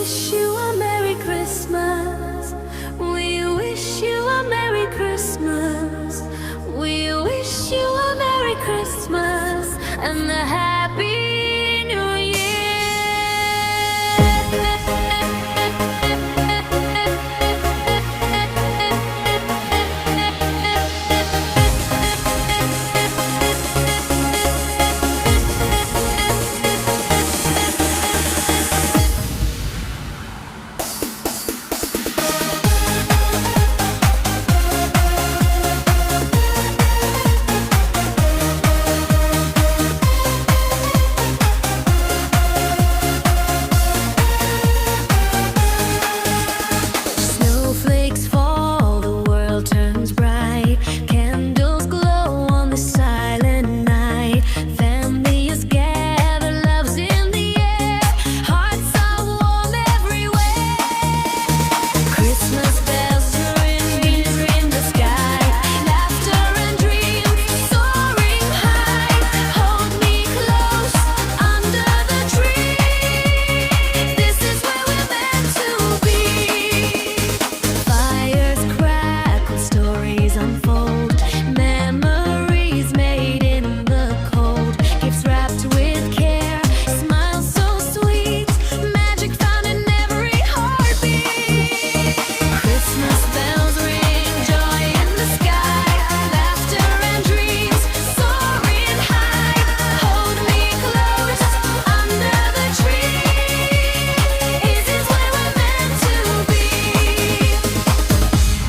wish you a Merry Christmas. We wish you a Merry Christmas. We wish you a Merry Christmas and a Happy New Year. Snowflakes fall, the world turns bright. Candles glow on the silent night. Families gather, love's in the air. Hearts are warm everywhere. Christmas bells ring in the sky. Laughter and dreams soaring high. Hold me close under the tree. This is where we're meant to be. Fires crackle, stories unfold. Memories made in the cold. Gifts wrapped with care. Smiles so sweet. Magic found in every heartbeat. Christmas bells ring, joy in the sky. Laughter and dreams soaring high. Hold me close under the tree. This is where we're meant to be.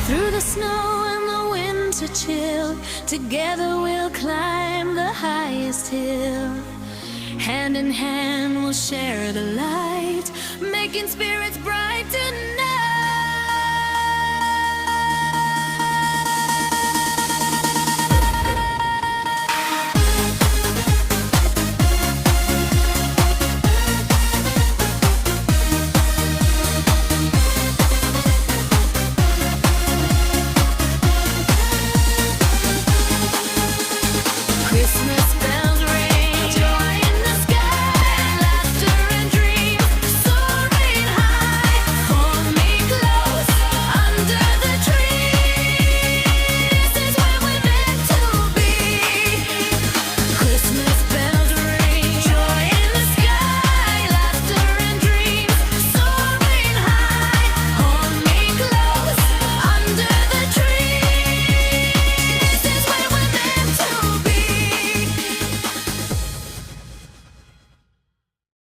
Through the snow and the winter chill, together we'll climb the highest hill. Hand in hand we'll share the light, making spirits bright.